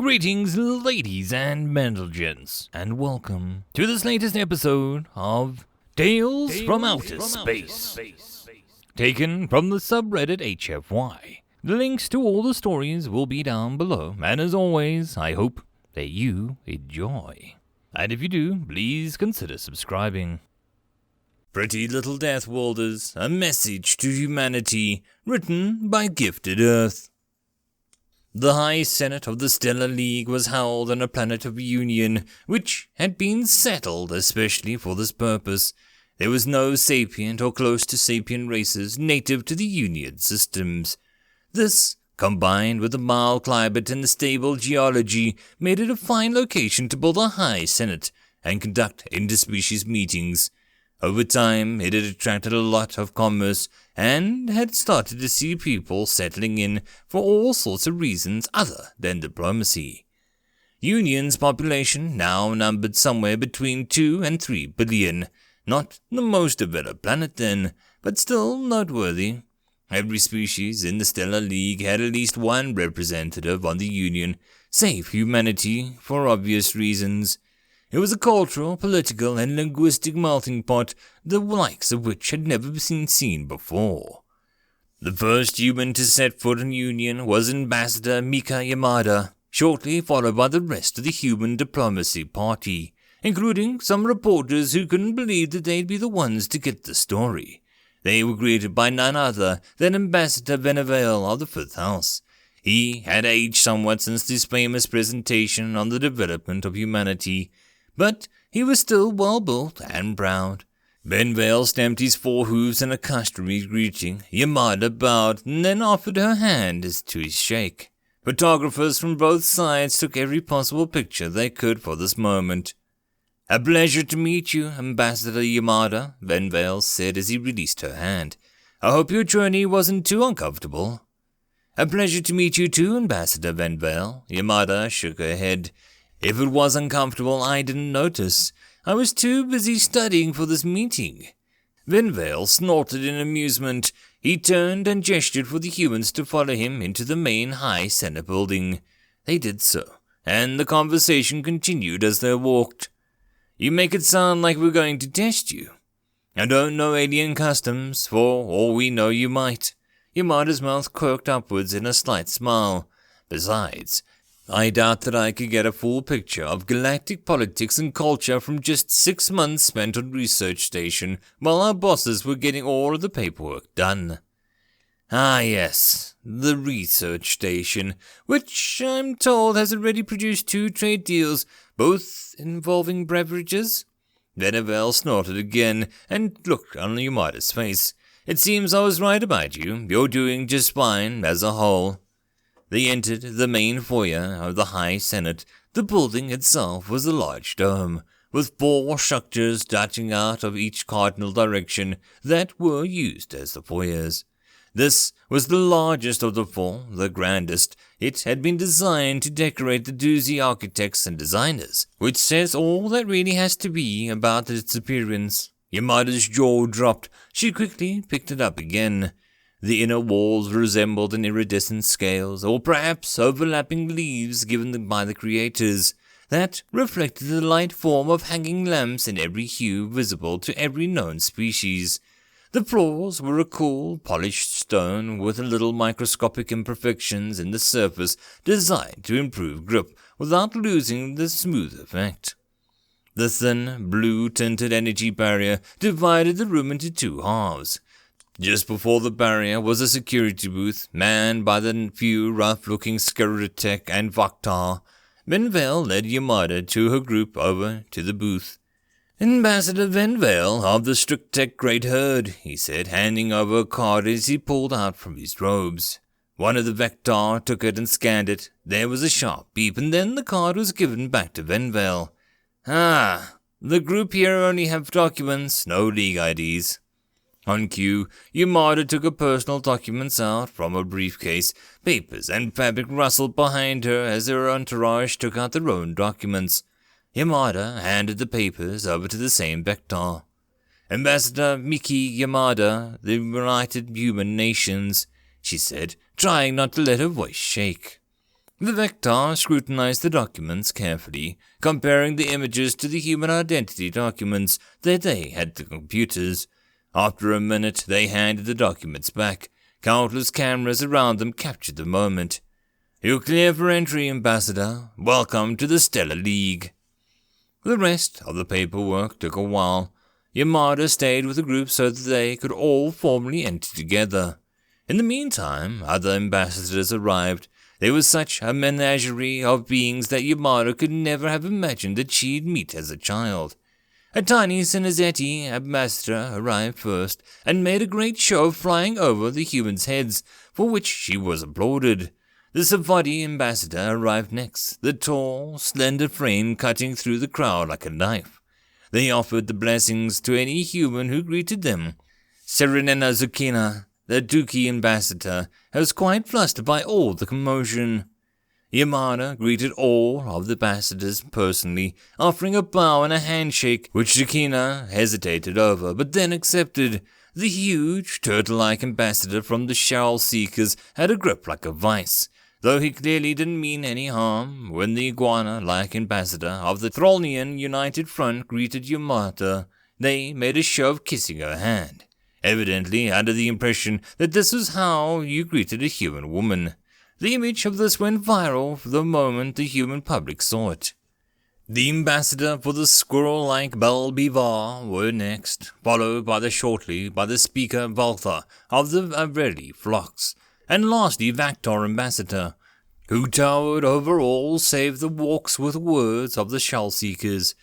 Greetings, ladies and gents, and welcome to this latest episode of Tales from Outer Space, taken from the subreddit HFY. The links to all the stories will be down below, and as always, I hope that you enjoy. And if you do, please consider subscribing. Pretty Little Deathworlders, a message to humanity, written by Gifted Earth. The High Senate of the Stellar League was held on a planet of union, which had been settled especially for this purpose. There was no sapient or close to sapient races native to the Union systems. This, combined with the mild climate and the stable geology, made it a fine location to build a High Senate and conduct interspecies meetings. Over time, it had attracted a lot of commerce and had started to see people settling in for all sorts of reasons other than diplomacy. Union's population now numbered somewhere between 2 and 3 billion. Not the most developed planet then, but still noteworthy. Every species in the Stellar League had at least one representative on the Union, save humanity for obvious reasons. It was a cultural, political, and linguistic melting pot, the likes of which had never been seen before. The first human to set foot in Union was Ambassador Mika Yamada, shortly followed by the rest of the human diplomacy party, including some reporters who couldn't believe that they'd be the ones to get the story. They were greeted by none other than Ambassador Venevale of the Fifth House. He had aged somewhat since his famous presentation on the development of humanity, but he was still well-built and proud. Venevale stamped his 4 hooves in a customary greeting. Yamada bowed and then offered her hand to his shake. Photographers from both sides took every possible picture they could for this moment. "A pleasure to meet you, Ambassador Yamada," Venevale said as he released her hand. "I hope your journey wasn't too uncomfortable." "A pleasure to meet you too, Ambassador Venevale." Yamada shook her head. "If it was uncomfortable, I didn't notice. I was too busy studying for this meeting." Venevale snorted in amusement. He turned and gestured for the humans to follow him into the main High Senate building. They did so, and the conversation continued as they walked. "You make it sound like we're going to test you. I don't know alien customs, for all we know you might." Yamada's mouth quirked upwards in a slight smile. "Besides, I doubt that I could get a full picture of galactic politics and culture from just 6 months spent on research station while our bosses were getting all of the paperwork done." "Ah yes, the research station, which I'm told has already produced 2 trade deals, both involving beverages." Venevale snorted again and looked on Yamada's face. "It seems I was right about you. You're doing just fine as a whole." They entered the main foyer of the High Senate. The building itself was a large dome, with 4 structures jutting out of each cardinal direction that were used as the foyers. This was the largest of the 4, the grandest. It had been designed to decorate the doozy architects and designers, which says all that really has to be about its appearance. Yamada's jaw dropped. She quickly picked it up again. The inner walls resembled an iridescent scales, or perhaps overlapping leaves given by the creators, that reflected the light form of hanging lamps in every hue visible to every known species. The floors were a cool, polished stone with little microscopic imperfections in the surface designed to improve grip without losing the smooth effect. The thin, blue-tinted energy barrier divided the room into 2 halves. Just before the barrier was a security booth, manned by the few rough-looking Skiritek and Vaktar. Venevale led Yamada to her group over to the booth. "Ambassador Venevale of the Strictech Great Herd," he said, handing over a card as he pulled out from his robes. One of the Vector took it and scanned it. There was a sharp beep, and then the card was given back to Venevale. "Ah, the group here only have documents, no league IDs." On cue, Yamada took her personal documents out from a briefcase. Papers and fabric rustled behind her as her entourage took out their own documents. Yamada handed the papers over to the same Vector. "Ambassador Miki Yamada, the United Human Nations," she said, trying not to let her voice shake. The Vector scrutinized the documents carefully, comparing the images to the human identity documents that they had to computers. After a minute, they handed the documents back. Countless cameras around them captured the moment. "You're clear for entry, Ambassador. Welcome to the Stellar League." The rest of the paperwork took a while. Yamada stayed with the group so that they could all formally enter together. In the meantime, other ambassadors arrived. There was such a menagerie of beings that Yamada could never have imagined that she'd meet as a child. A tiny Sinizetti ambassador arrived first and made a great show of flying over the humans' heads, for which she was applauded. The Savati ambassador arrived next, the tall, slender frame cutting through the crowd like a knife. They offered the blessings to any human who greeted them. Serenena Zucchina, the Duki ambassador, was quite flustered by all the commotion. Yamada greeted all of the ambassadors personally, offering a bow and a handshake, which Zucchina hesitated over, but then accepted. The huge, turtle-like ambassador from the Shell Seekers had a grip like a vice, though he clearly didn't mean any harm. When the iguana-like ambassador of the Throlnian United Front greeted Yamada, they made a show of kissing her hand, evidently under the impression that this was how you greeted a human woman. The image of this went viral for the moment the human public saw it. The ambassador for the squirrel-like Belle Bivar were next, followed shortly by the speaker Valtha of the Avreli flocks, and lastly Vactor ambassador, who towered over all save the walks with words of the Shell Seekers.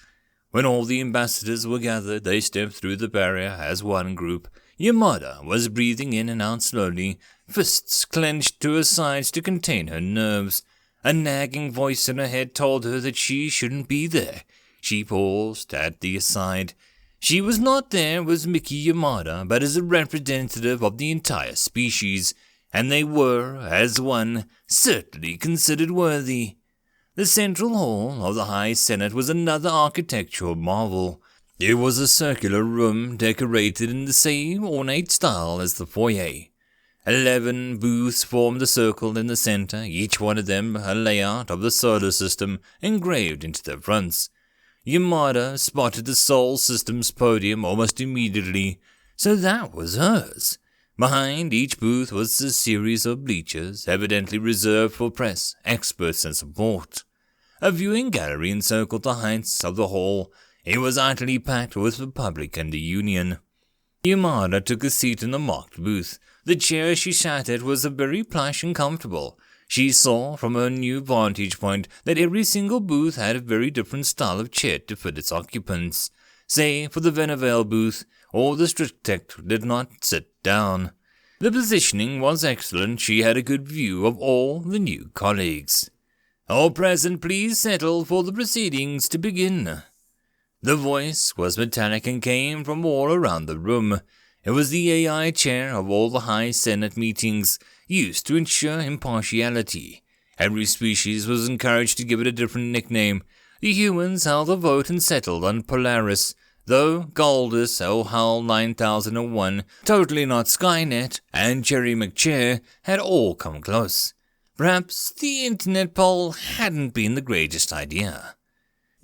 When all the ambassadors were gathered, they stepped through the barrier as one group. Yamada was breathing in and out slowly, fists clenched to her sides to contain her nerves. A nagging voice in her head told her that she shouldn't be there. She paused at the aside. She was not there as Miki Yamada, but as a representative of the entire species, and they were, as one, certainly considered worthy. The central hall of the High Senate was another architectural marvel. It was a circular room decorated in the same ornate style as the foyer. 11 booths formed the circle in the center, each one of them a layout of the solar system engraved into their fronts. Yamada spotted the Sol System's podium almost immediately, so that was hers. Behind each booth was a series of bleachers, evidently reserved for press, experts, and support. A viewing gallery encircled the heights of the hall. It was utterly packed with the public and the Union. Yamada took a seat in the marked booth. The chair she sat at was very plush and comfortable. She saw from her new vantage point that every single booth had a very different style of chair to fit its occupants. Say, for the Venevel booth, or the Stritect did not sit down. The positioning was excellent. She had a good view of all the new colleagues. "All present, please settle for the proceedings to begin." The voice was metallic and came from all around the room. It was the AI chair of all the High Senate meetings, used to ensure impartiality. Every species was encouraged to give it a different nickname. The humans held a vote and settled on Polaris, though Goldus, Ohal 9001, Totally Not Skynet, and Jerry McChair had all come close. Perhaps the internet poll hadn't been the greatest idea.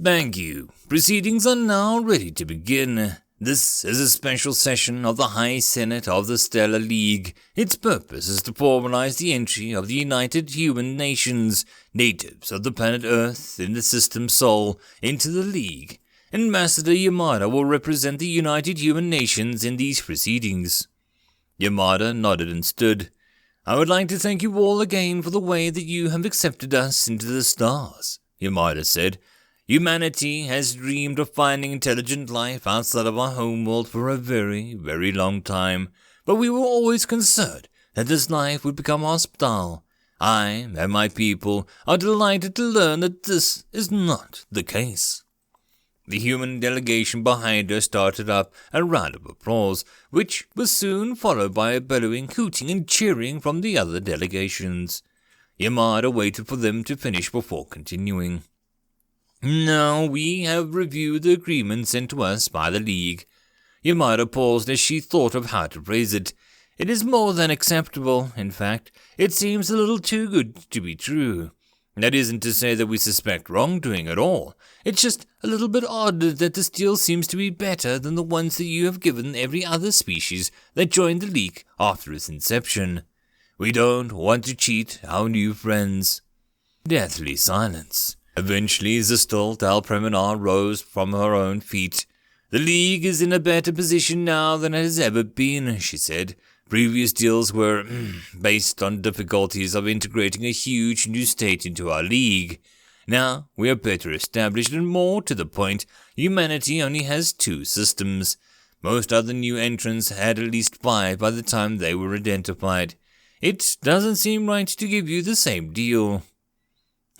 "Thank you. Proceedings are now ready to begin. This is a special session of the High Senate of the Stellar League. Its purpose is to formalize the entry of the United Human Nations, natives of the planet Earth in the System Sol, into the League. Ambassador Yamada will represent the United Human Nations in these proceedings." Yamada nodded and stood. "I would like to thank you all again for the way that you have accepted us into the stars," Yamada said. "Humanity has dreamed of finding intelligent life outside of our homeworld for a very, very long time, but we were always concerned that this life would become hostile. I and my people are delighted to learn that this is not the case." The human delegation behind her started up a round of applause, which was soon followed by a bellowing, hooting, and cheering from the other delegations. Yamada waited for them to finish before continuing. "Now we have reviewed the agreement sent to us by the League." Yamada paused as she thought of how to phrase it. "It is more than acceptable. In fact, it seems a little too good to be true. That isn't to say that we suspect wrongdoing at all. It's just a little bit odd that this deal seems to be better than the ones that you have given every other species that joined the League after its inception. We don't want to cheat our new friends." Deathly silence. Eventually, Zistel Dalpreminar rose from her own feet. "The League is in a better position now than it has ever been," she said. "Previous deals were based on difficulties of integrating a huge new state into our League. Now we are better established and more to the point. Humanity only has 2 systems. Most other new entrants had at least 5 by the time they were identified. It doesn't seem right to give you the same deal."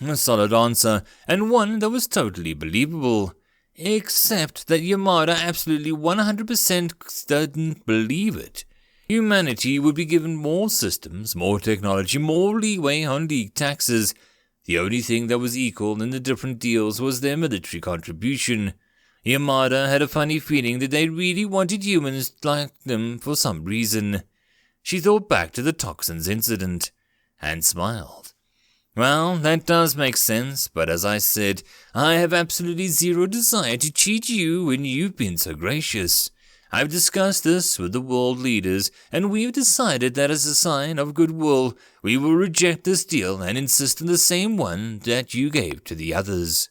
A solid answer, and one that was totally believable. Except that Yamada absolutely 100% didn't believe it. Humanity would be given more systems, more technology, more leeway on League taxes. The only thing that was equal in the different deals was their military contribution. Yamada had a funny feeling that they really wanted humans like them for some reason. She thought back to the toxins incident and smiled. "Well, that does make sense, but as I said, I have absolutely zero desire to cheat you when you've been so gracious. I've discussed this with the world leaders, and we've decided that as a sign of goodwill, we will reject this deal and insist on the same one that you gave to the others."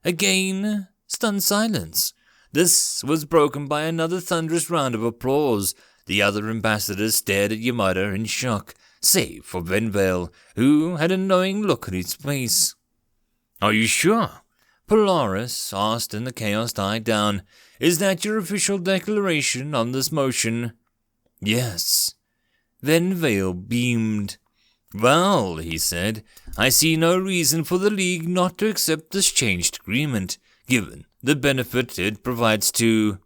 Again, stunned silence. This was broken by another thunderous round of applause. The other ambassadors stared at Yamada in shock, save for Venvale, who had a knowing look at his face. "Are you sure?" Polaris asked, and the chaos died down. "Is that your official declaration on this motion?" "Yes." Venvale beamed. "Well," he said, "I see no reason for the League not to accept this changed agreement, given the benefit it provides to—"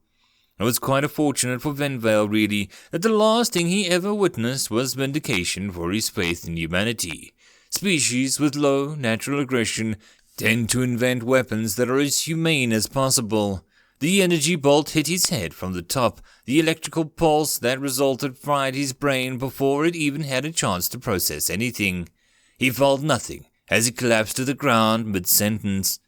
It was quite fortunate for Venvale, really, that the last thing he ever witnessed was vindication for his faith in humanity. Species with low natural aggression tend to invent weapons that are as humane as possible. The energy bolt hit his head from the top. The electrical pulse that resulted fried his brain before it even had a chance to process anything. He felt nothing as he collapsed to the ground mid-sentence.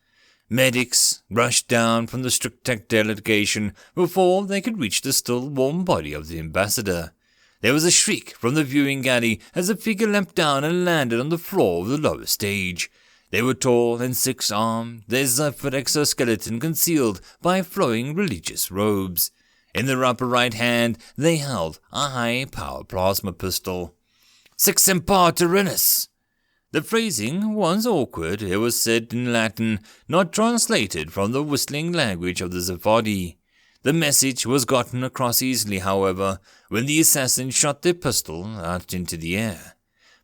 Medics rushed down from the Strictech delegation before they could reach the still warm body of the ambassador. There was a shriek from the viewing galley as the figure leapt down and landed on the floor of the lower stage. They were tall and six-armed, their zephyr exoskeleton concealed by flowing religious robes. In their upper right hand they held a high-power plasma pistol. "Six Imparterinus!" The phrasing was awkward. It was said in Latin, not translated from the whistling language of the Zephardi. The message was gotten across easily, however, when the assassins shot their pistol out into the air.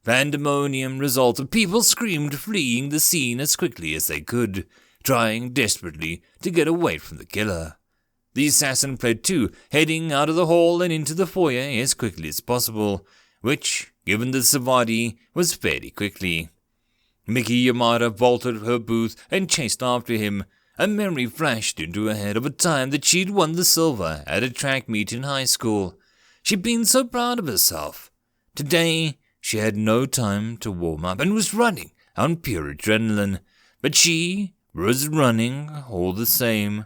Pandemonium resulted. People screamed, fleeing the scene as quickly as they could, trying desperately to get away from the killer. The assassin fled too, heading out of the hall and into the foyer as quickly as possible, which, given the Zephardi, was fairly quickly. Miki Yamada vaulted her booth and chased after him. A memory flashed into her head of a time that she'd won the silver at a track meet in high school. She'd been so proud of herself. Today, she had no time to warm up and was running on pure adrenaline, but she was running all the same.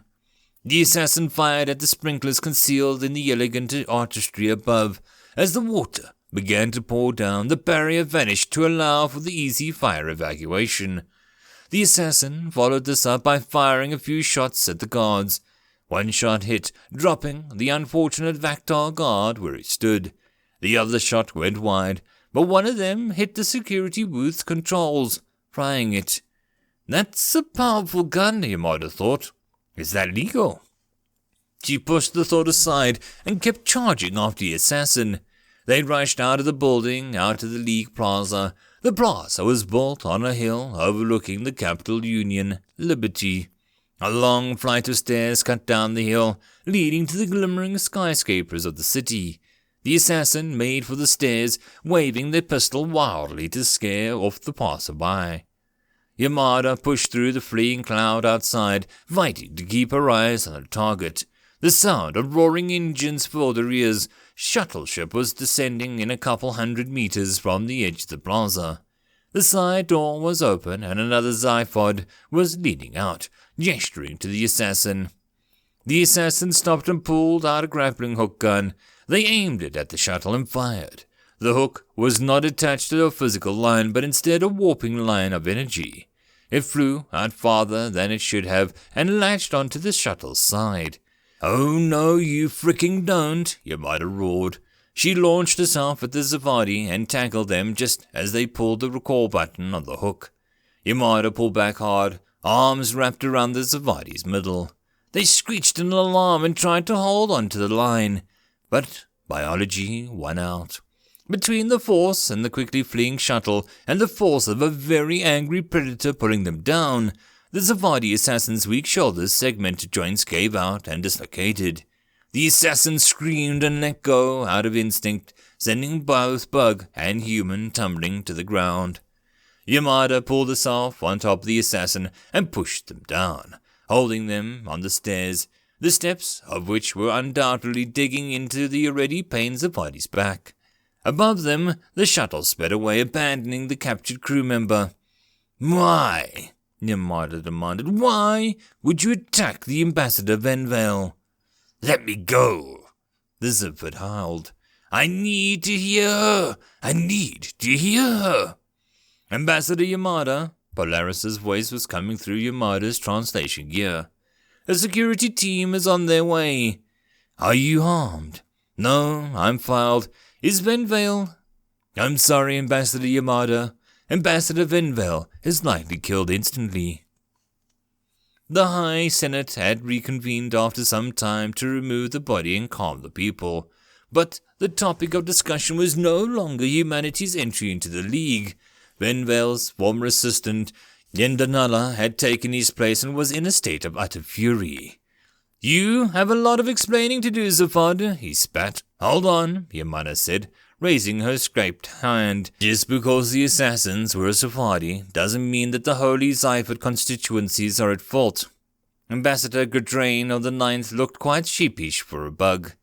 The assassin fired at the sprinklers concealed in the elegant artistry above. As the water began to pour down, the barrier vanished to allow for the easy fire evacuation. The assassin followed this up by firing a few shots at the guards. One shot hit, dropping the unfortunate Vaktar guard where he stood. The other shot went wide, but one of them hit the security booth's controls, frying it. That's a powerful gun, Yamada thought. Is that legal? She pushed the thought aside and kept charging after the assassin. They rushed out of the building, out to the League Plaza. The plaza was built on a hill overlooking the capital union, Liberty. A long flight of stairs cut down the hill, leading to the glimmering skyscrapers of the city. The assassin made for the stairs, waving their pistol wildly to scare off the passerby. Yamada pushed through the fleeing crowd outside, fighting to keep her eyes on her target. The sound of roaring engines filled her ears. Shuttle ship was descending in a couple 100 meters from the edge of the plaza. The side door was open and another Zyphod was leaning out, gesturing to the assassin. The assassin stopped and pulled out a grappling hook gun. They aimed it at the shuttle and fired. The hook was not attached to a physical line, but instead a warping line of energy. It flew out farther than it should have and latched onto the shuttle's side. "Oh no, you fricking don't," Yamada roared. She launched herself at the Zavadi and tackled them just as they pulled the recall button on the hook. Yamada pulled back hard, arms wrapped around the Zavadi's middle. They screeched in alarm and tried to hold onto the line, but biology won out. Between the force and the quickly fleeing shuttle and the force of a very angry predator pulling them down, the Zavadi assassin's weak shoulders segmented joints gave out and dislocated. The assassin screamed and let go out of instinct, sending both bug and human tumbling to the ground. Yamada pulled herself on top of the assassin and pushed them down, holding them on the stairs, the steps of which were undoubtedly digging into the already pained Zavadi's back. Above them, the shuttle sped away, abandoning the captured crew member. "Why?" Yamada demanded. "Why would you attack the Ambassador Venvale?" "Let me go," the Zyphod howled. "I need to hear her. I need to hear her." "Ambassador Yamada," Polaris's voice was coming through Yamada's translation gear. "A security team is on their way. Are you harmed?" "No, I'm filed. Is Venvale?" "I'm sorry, Ambassador Yamada. Ambassador Venvale is likely killed instantly." The High Senate had reconvened after some time to remove the body and calm the people, but the topic of discussion was no longer humanity's entry into the League. Venvale's former assistant, Yendanala, had taken his place and was in a state of utter fury. "You have a lot of explaining to do, Zyphod," he spat. "Hold on," Yamada said, raising her scraped hand. "Just because the assassins were a Zyphodi doesn't mean that the holy Zyphod constituencies are at fault." Ambassador Gadrain of the Ninth looked quite sheepish for a bug.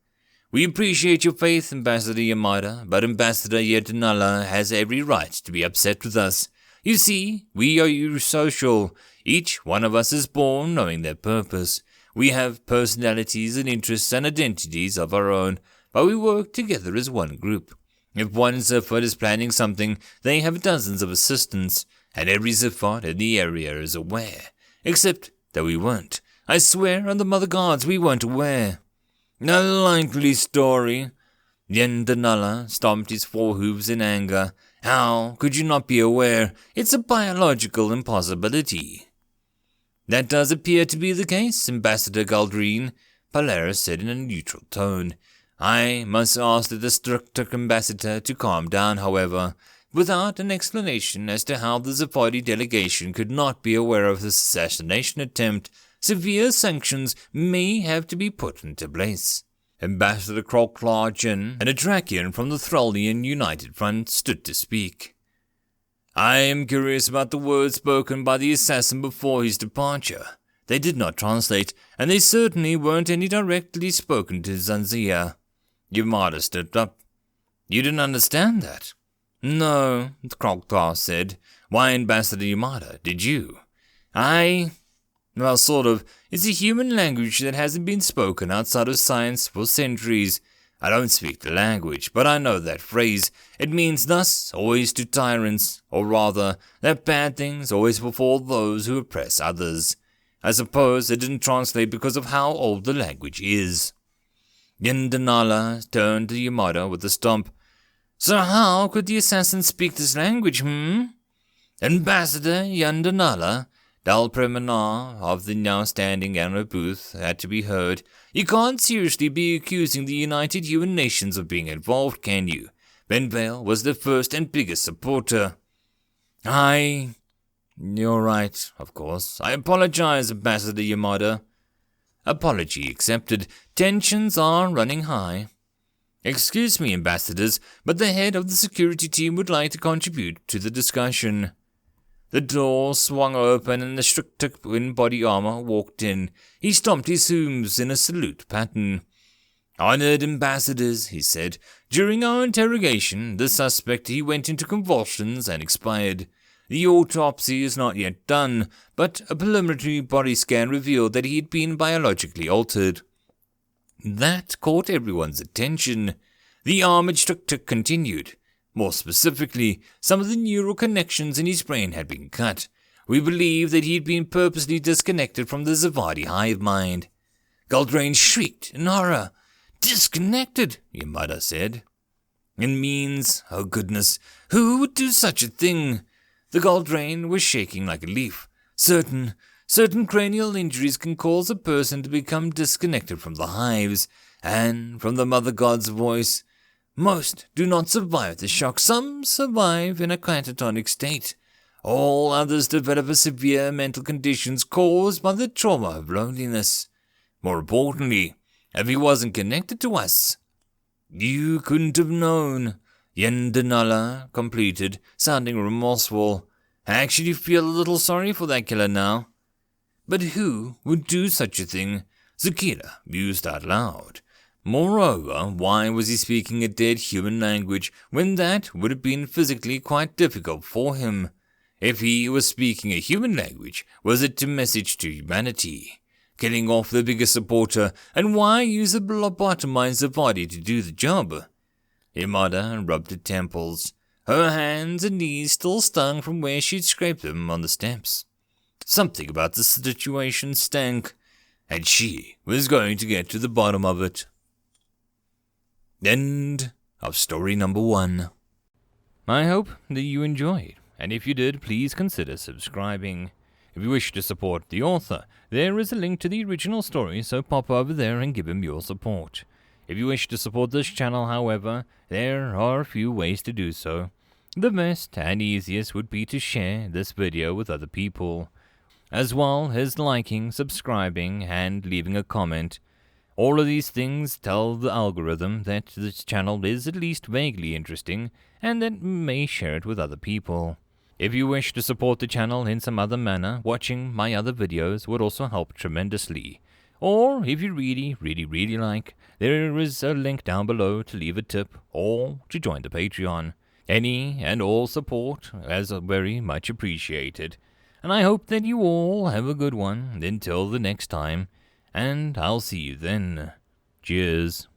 "We appreciate your faith, Ambassador Yamada, but Ambassador Yendanala has every right to be upset with us. You see, we are eusocial. Each one of us is born knowing their purpose. We have personalities and interests and identities of our own, but we work together as one group. If one Zyphod is planning something, they have dozens of assistants, and every Zyphod in the area is aware. Except that we weren't. I swear on the Mother Gods we weren't aware." "A likely story." Yendanala stomped his forehooves in anger. "How could you not be aware? It's a biological impossibility." "That does appear to be the case, Ambassador Galdreen," Polaris said in a neutral tone. "I must ask the Destructor Ambassador to calm down, however. Without an explanation as to how the Zyphodi delegation could not be aware of this assassination attempt, severe sanctions may have to be put into place." Ambassador Krolklagen, an Atrakian from the Thrallian United Front, stood to speak. "I am curious about the words spoken by the assassin before his departure. They did not translate, and they certainly weren't any directly spoken to Zanzia." Yamada stood up. "You didn't understand that?" "No," Krolklar said. "Why, Ambassador Yamada, did you?" Well, sort of. It's a human language that hasn't been spoken outside of science for centuries. I don't speak the language, but I know that phrase. It means thus always to tyrants, or rather, that bad things always befall those who oppress others. I suppose it didn't translate because of how old the language is." Yendanala turned to Yamada with a stomp. "So how could the assassin speak this language, Ambassador Yendanala, Dal Premanar of the now standing Anna booth had to be heard. "You can't seriously be accusing the United Human Nations of being involved, can you? Venvale was the first and biggest supporter." "You're right, of course. I apologize, Ambassador Yamada." "Apology accepted. Tensions are running high." "Excuse me, ambassadors, but the head of the security team would like to contribute to the discussion." The door swung open and the Stricter in body armor walked in. He stomped his hooves in a salute pattern. "Honored ambassadors," he said. "During our interrogation, the suspect he went into convulsions and expired. The autopsy is not yet done, but a preliminary body scan revealed that he had been biologically altered. That caught everyone's attention. The armored structure continued. More specifically, some of the neural connections in his brain had been cut. We believe that he had been purposely disconnected from the Zavadi hive mind. Galdrain shrieked in horror. Disconnected, Yamada said. It means, oh goodness, who would do such a thing? The Galdrain was shaking like a leaf. Certain cranial injuries can cause a person to become disconnected from the hives, and from the Mother God's voice. Most do not survive the shock. Some survive in a catatonic state. All others develop a severe mental conditions caused by the trauma of loneliness. More importantly, if he wasn't connected to us, you couldn't have known, Yendanala completed, sounding remorseful. I actually feel a little sorry for that killer now. But who would do such a thing? Zakira mused out loud. Moreover, why was he speaking a dead human language when that would have been physically quite difficult for him? If he was speaking a human language, was it to message to humanity? Killing off the biggest supporter, and why use a lobotomized the body to do the job? Yamada rubbed her temples. Her hands and knees still stung from where she'd scraped them on the steps. Something about the situation stank, and she was going to get to the bottom of it. End of story number 1. I hope that you enjoyed, and if you did, please consider subscribing. If you wish to support the author, there is a link to the original story, so pop over there and give him your support. If you wish to support this channel, however, there are a few ways to do so. The best and easiest would be to share this video with other people, as well as liking, subscribing, and leaving a comment. All of these things tell the algorithm that this channel is at least vaguely interesting, and that may share it with other people. If you wish to support the channel in some other manner, watching my other videos would also help tremendously. Or, if you really like, there is a link down below to leave a tip or to join the Patreon. Any and all support is very much appreciated. And I hope that you all have a good one until the next time, and I'll see you then. Cheers.